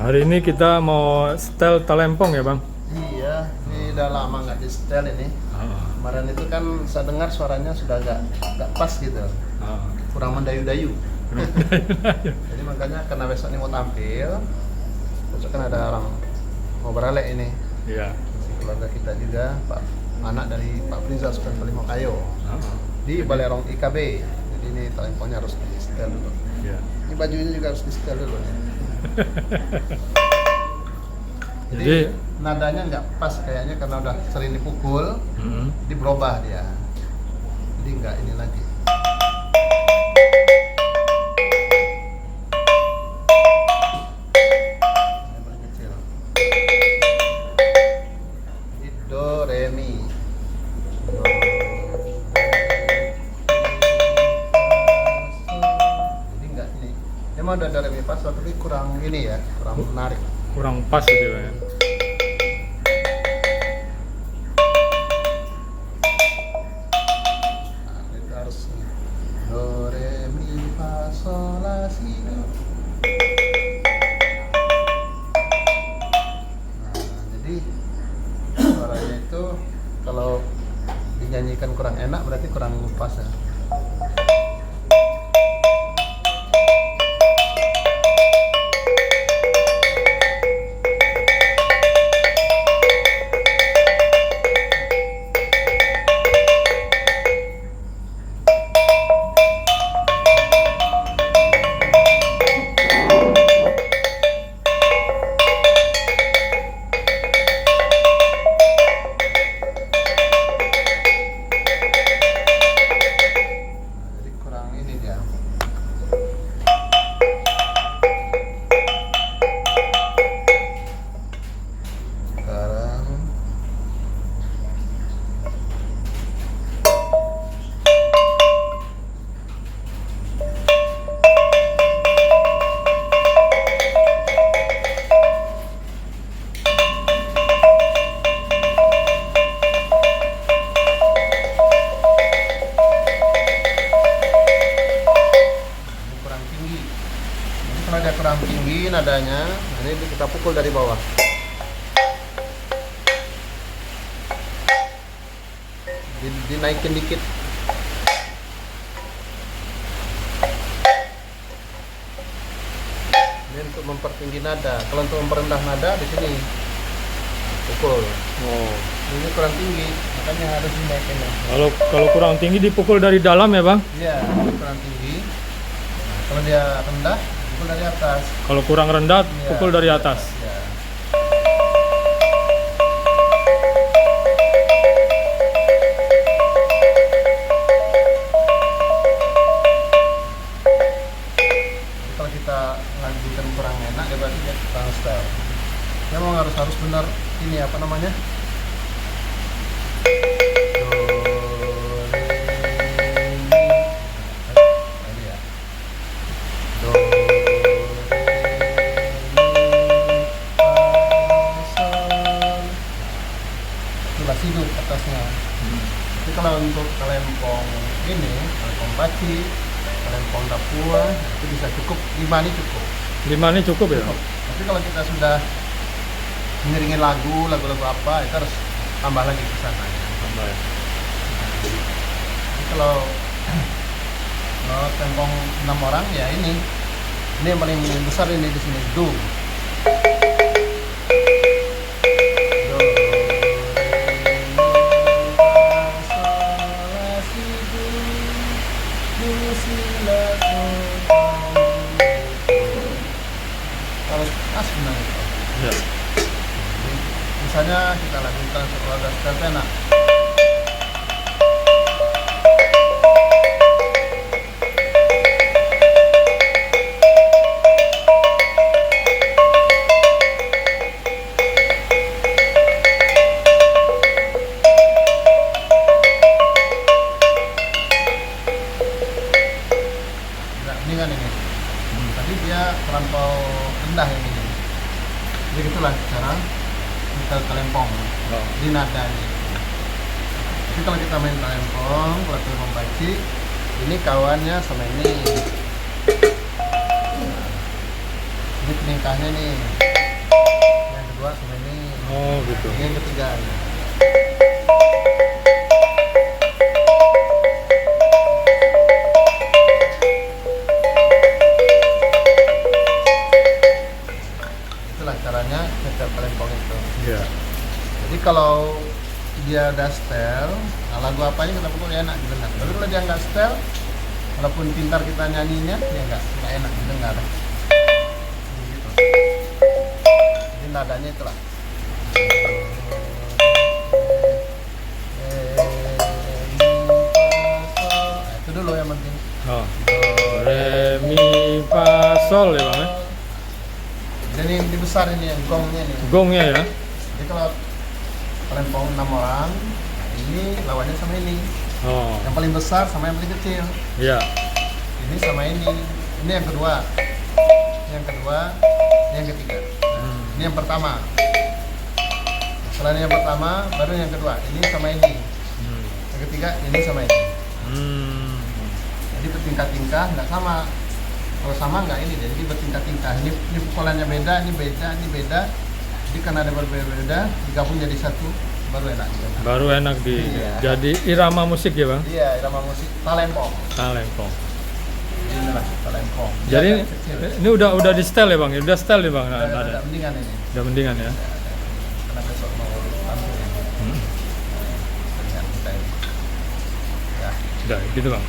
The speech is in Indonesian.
Hari ini kita mau setel talempong ya Bang? Iya, ini udah lama nggak di setel ini. Kemarin itu kan saya dengar suaranya sudah nggak pas gitu, kurang mendayu-dayu. Jadi makanya karena besok ini mau tampil, besok kan ada orang mau beralek ini. Iya. Keluarga kita juga, anak dari Pak Prinsa Sultan Kalimakayo di Balerong IKB. Jadi ini talempongnya harus di setel dulu. Iya. Ini bajunya juga harus di setel dulu. Jadi nadanya nggak pas kayaknya karena udah sering dipukul, jadi berubah dia. Jadi nggak ini lagi. Ini paling kecil. Ini do re mi. Do, re, jadi nggak ini. Emang udah do re mi pas, tapi kurang ini ya, kurang menarik. kurang pas gitu ya. Itu harus do re mi fa sol la si do. Nah, jadi suaranya itu kalau dinyanyikan kurang enak berarti kurang pas ya. Jadi kurang ini dia. Sekarang kurang tinggi. Jadi kalau dia kurang tinggi nadanya, ini kita pukul dari bawah. Dinaikin dikit. Ini untuk mempertinggi nada. Kalau untuk memperendah nada di sini pukul. Oh. Ini kurang tinggi, makanya harus dinaikin. Kalau kurang tinggi dipukul dari dalam ya Bang? Iya, ini kurang tinggi. Nah, kalau dia rendah, pukul dari atas. Kalau kurang rendah Iya, pukul dari atas. Iya. Jadi kalau kita lanjutkan kurang enak, ya berarti dia kurang style. Memang harus benar ini apa namanya? Do, re, mi. Tadi ya. Do, re, mi, fa, sol. Itu lah sidu atasnya. Tapi kalau untuk talempong ini, talempong paci, talempong dapua, itu bisa cukup 5 ini cukup. 5 ini cukup ya? Tapi kalau kita sudah mengiringin lagu-lagu apa, itu harus tambah lagi ke sana. Tambah ya. Jadi kalau tempong 6 orang ya ini yang paling besar ini di sini do. Do, re, mi, fa, sol, la, si, do, si, la, do, harus pas benar itu. Ya. Misalnya kita lakukan setelah ada setel pena. Nah, ini kan ini. Tadi dia terlampau rendah ini. Jadi gitulah cara kita talempong di nadanya. Jadi kalau kita main talempong, kalau talempong paci, ini kawannya sama ini. Nah, ini peningkahnya nih. Yang kedua sama ini. Oh gitu. Ini yang ketiga. Itulah caranya nyetel kelempong itu. Iya. Jadi kalau dia udah setel, nah lagu apa aja kita pukul enak didengar. Tapi kalau dia nggak setel, walaupun pintar kita nyanyinya, ya nggak enak didengar. Gitu. Jadi nadanya itulah. Nah, itu dulu yang penting. Oh. Re mi fa sol ya bang ya. Dan yang dibesar ini yang gongnya nih. Gongnya ya. Jadi kalau kelempong 6 orang, ini lawannya sama ini. Oh. Yang paling besar sama yang paling kecil. Iya. Ini sama ini. Ini yang kedua. Yang kedua, ini yang ketiga. Ini yang pertama. Setelah ini yang pertama, baru yang kedua. Ini sama ini. Yang ketiga, ini sama ini. Jadi bertingkat-tingkat, nggak sama. Kalau sama nggak ini, jadi bertingkat-tingkat. Ini pukulannya beda, ini beda, ini beda. Jadi karena ada berbeda, digabung jadi satu, baru enak. Baru enak Iya. jadi irama musik ya bang. Iya, irama musik talempong. Talempong. Inilah talempong. Jadi Dia kecil. ini udah di setel ya bang, udah setel ya bang. Udah mendingan ini. Udah mendingan ya. Karena besok mau tampil ini. Mendingan kita ini. Ya. Udah gitu bang.